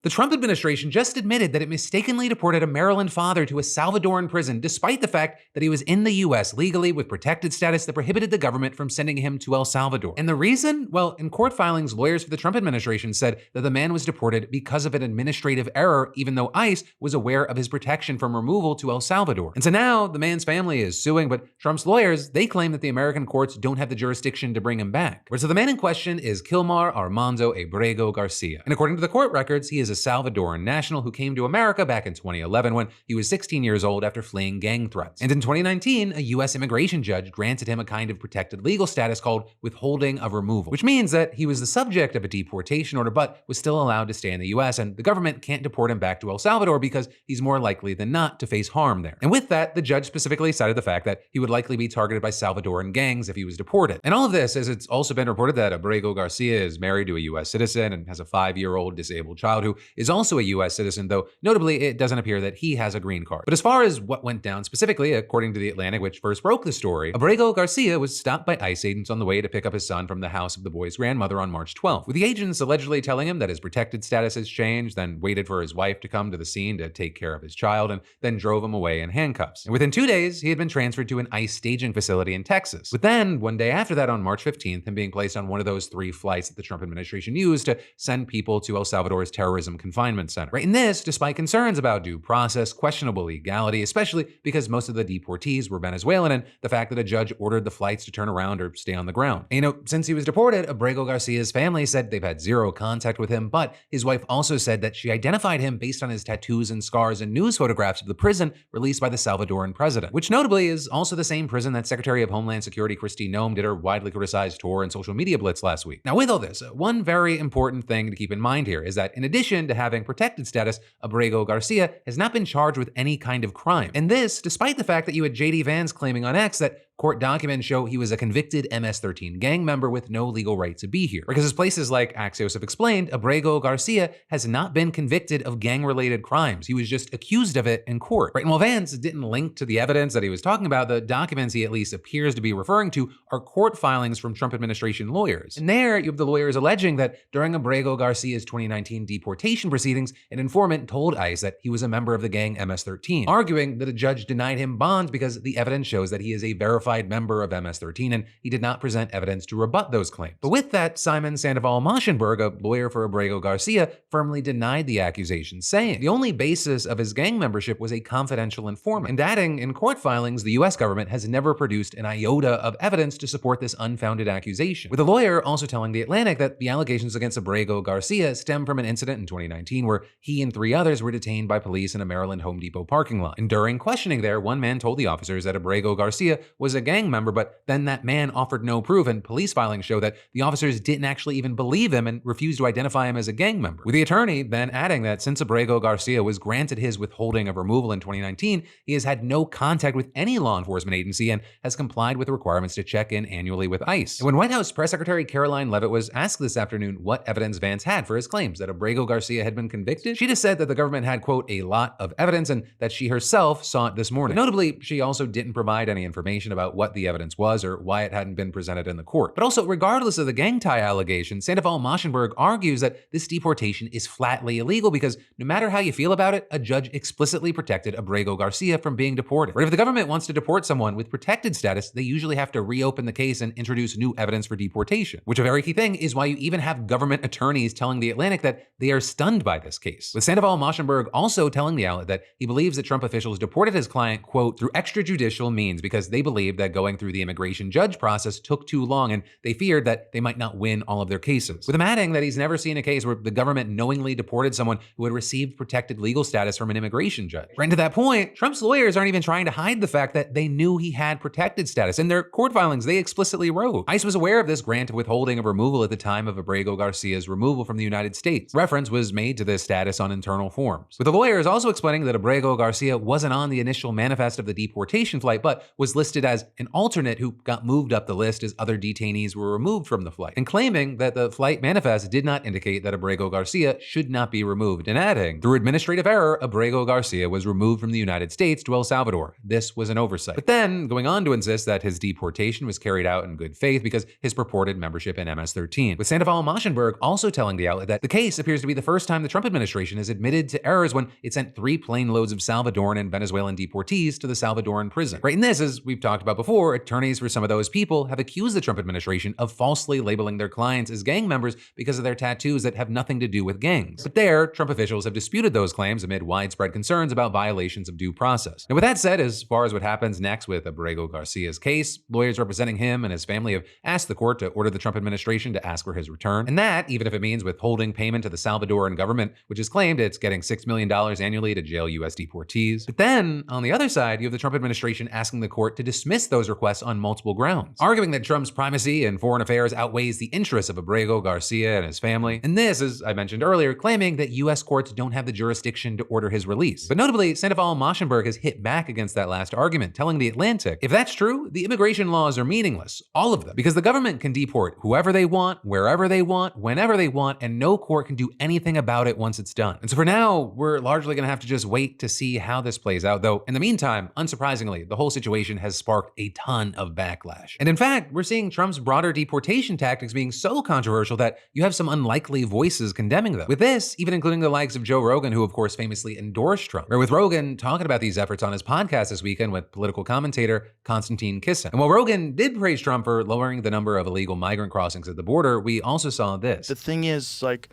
The Trump administration just admitted that it mistakenly deported a Maryland father to a Salvadoran prison despite the fact that he was in the US legally with protected status that prohibited the government from sending him to El Salvador. And the reason? Well, in court filings, lawyers for the Trump administration said that the man was deported because of an administrative error, even though ICE was aware of his protection from removal to El Salvador. And so now the man's family is suing, but Trump's lawyers, they claim that the American courts don't have the jurisdiction to bring him back. So the man in question is Kilmar Armando Abrego Garcia. And according to the court records, he is a Salvadoran national who came to America back in 2011 when he was 16 years old after fleeing gang threats. And in 2019, a US immigration judge granted him a kind of protected legal status called withholding of removal, which means that he was the subject of a deportation order but was still allowed to stay in the US, and the government can't deport him back to El Salvador because he's more likely than not to face harm there. And with that, the judge specifically cited the fact that he would likely be targeted by Salvadoran gangs if he was deported. And all of this, as it's also been reported that Abrego Garcia is married to a US citizen and has a 5-year-old disabled child who is also a US citizen, though notably it doesn't appear that he has a green card. But as far as what went down specifically, according to The Atlantic, which first broke the story, Abrego Garcia was stopped by ICE agents on the way to pick up his son from the house of the boy's grandmother on March 12th, with the agents allegedly telling him that his protected status has changed, then waited for his wife to come to the scene to take care of his child, and then drove him away in handcuffs. And within 2 days, he had been transferred to an ICE staging facility in Texas. But then, one day after that, on March 15th, him being placed on one of those 3 flights that the Trump administration used to send people to El Salvador's terrorism confinement center. Right, and this, despite concerns about due process, questionable legality, especially because most of the deportees were Venezuelan, and the fact that a judge ordered the flights to turn around or stay on the ground. And since he was deported, Abrego Garcia's family said they've had 0 contact with him, but his wife also said that she identified him based on his tattoos and scars and news photographs of the prison released by the Salvadoran president, which notably is also the same prison that Secretary of Homeland Security Kristi Noem did her widely criticized tour and social media blitz last week. Now, with all this, one very important thing to keep in mind here is that in addition to having protected status, Abrego Garcia has not been charged with any kind of crime. And this, despite the fact that you had JD Vance claiming on X that court documents show he was a convicted MS-13 gang member with no legal right to be here. Because as places like Axios have explained, Abrego Garcia has not been convicted of gang-related crimes. He was just accused of it in court. Right? And while Vance didn't link to the evidence that he was talking about, the documents he at least appears to be referring to are court filings from Trump administration lawyers. And there, you have the lawyers alleging that during Abrego Garcia's 2019 deportation proceedings, an informant told ICE that he was a member of the gang MS-13, arguing that a judge denied him bond because the evidence shows that he is a verified member of MS-13 and he did not present evidence to rebut those claims. But with that, Simon Sandoval-Maschenberg, a lawyer for Abrego Garcia, firmly denied the accusations, saying the only basis of his gang membership was a confidential informant, and adding, in court filings, the US government has never produced an iota of evidence to support this unfounded accusation, with the lawyer also telling The Atlantic that the allegations against Abrego Garcia stem from an incident in 2019 where he and 3 others were detained by police in a Maryland Home Depot parking lot. And during questioning there, one man told the officers that Abrego Garcia was a gang member, but then that man offered no proof, and police filings show that the officers didn't actually even believe him and refused to identify him as a gang member, with the attorney then adding that since Abrego Garcia was granted his withholding of removal in 2019, he has had no contact with any law enforcement agency and has complied with the requirements to check in annually with ICE. And when White House Press Secretary Caroline Leavitt was asked this afternoon what evidence Vance had for his claims that Abrego Garcia had been convicted, she just said that the government had, quote, a lot of evidence and that she herself saw it this morning. But notably, she also didn't provide any information about what the evidence was or why it hadn't been presented in the court. But also, regardless of the gang tie allegation, Sandoval-Maschenberg argues that this deportation is flatly illegal because no matter how you feel about it, a judge explicitly protected Abrego Garcia from being deported. But if the government wants to deport someone with protected status, they usually have to reopen the case and introduce new evidence for deportation, which a very key thing is why you even have government attorneys telling The Atlantic that they are stunned by this case. With Sandoval-Maschenberg also telling the outlet that he believes that Trump officials deported his client, quote, through extrajudicial means because they believed that going through the immigration judge process took too long and they feared that they might not win all of their cases. With him adding that he's never seen a case where the government knowingly deported someone who had received protected legal status from an immigration judge. Right to that point, Trump's lawyers aren't even trying to hide the fact that they knew he had protected status. In their court filings, they explicitly wrote, ICE was aware of this grant of withholding of removal at the time of Abrego Garcia's removal from the United States. Reference was made to this status on internal forms. With the lawyers also explaining that Abrego Garcia wasn't on the initial manifest of the deportation flight, but was listed as an alternate who got moved up the list as other detainees were removed from the flight, and claiming that the flight manifest did not indicate that Abrego Garcia should not be removed, and adding, through administrative error, Abrego Garcia was removed from the United States to El Salvador. This was an oversight. But then going on to insist that his deportation was carried out in good faith because his purported membership in MS-13, with Sandoval-Maschenberg also telling the outlet that the case appears to be the first time the Trump administration has admitted to errors when it sent 3 plane loads of Salvadoran and Venezuelan deportees to the Salvadoran prison. Right, in this, as we've talked about before, attorneys for some of those people have accused the Trump administration of falsely labeling their clients as gang members because of their tattoos that have nothing to do with gangs. But there, Trump officials have disputed those claims amid widespread concerns about violations of due process. Now, with that said, as far as what happens next with Abrego Garcia's case, lawyers representing him and his family have asked the court to order the Trump administration to ask for his return. And that, even if it means withholding payment to the Salvadoran government, which has claimed it's getting $6 million annually to jail U.S. deportees. But then, on the other side, you have the Trump administration asking the court to dismiss those requests on multiple grounds, arguing that Trump's primacy in foreign affairs outweighs the interests of Abrego Garcia and his family. And this, as I mentioned earlier, claiming that U.S. courts don't have the jurisdiction to order his release. But notably, Sandoval-Maschenberg has hit back against that last argument, telling The Atlantic, if that's true, the immigration laws are meaningless, all of them, because the government can deport whoever they want, wherever they want, whenever they want, and no court can do anything about it once it's done. And so for now, we're largely gonna have to just wait to see how this plays out, though in the meantime, unsurprisingly, the whole situation has sparked a ton of backlash. And in fact, we're seeing Trump's broader deportation tactics being so controversial that you have some unlikely voices condemning them. With this, even including the likes of Joe Rogan, who of course famously endorsed Trump, or with Rogan talking about these efforts on his podcast this weekend with political commentator Konstantin Kisin. And while Rogan did praise Trump for lowering the number of illegal migrant crossings at the border, we also saw this. The thing is, like,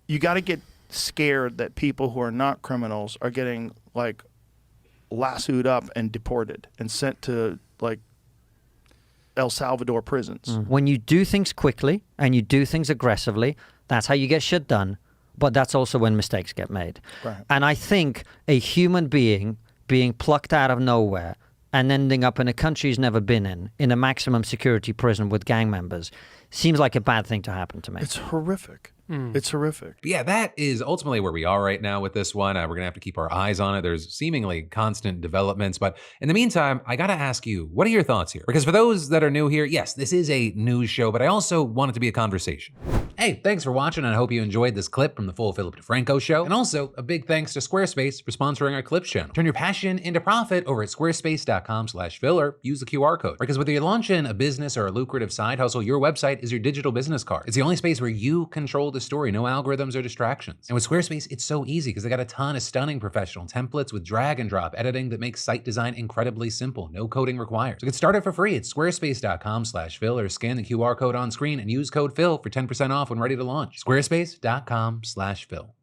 you got to get scared that people who are not criminals are getting, like, lassoed up and deported and sent to, like, El Salvador prisons. When you do things quickly and you do things aggressively, that's how you get shit done. But that's also when mistakes get made. Right. And I think a human being being plucked out of nowhere and ending up in a country he's never been in a maximum security prison with gang members, seems like a bad thing to happen to me. It's horrific. It's horrific. But yeah, that is ultimately where we are right now with this one. We're gonna have to keep our eyes on it. There's seemingly constant developments, but in the meantime, I gotta ask you, what are your thoughts here? Because for those that are new here, yes, this is a news show, but I also want it to be a conversation. Hey, thanks for watching, and I hope you enjoyed this clip from the full Philip DeFranco show. And also, a big thanks to Squarespace for sponsoring our Clips channel. Turn your passion into profit over at squarespace.com/Phil, or use the QR code. Because whether you're launching a business or a lucrative side hustle, your website is your digital business card. It's the only space where you control the story, no algorithms or distractions. And with Squarespace, it's so easy because they got a ton of stunning professional templates with drag and drop editing that makes site design incredibly simple, no coding required. So get started for free at squarespace.com/Phil, or scan the QR code on screen and use code Phil for 10% off when ready to launch. Squarespace.com/Phil.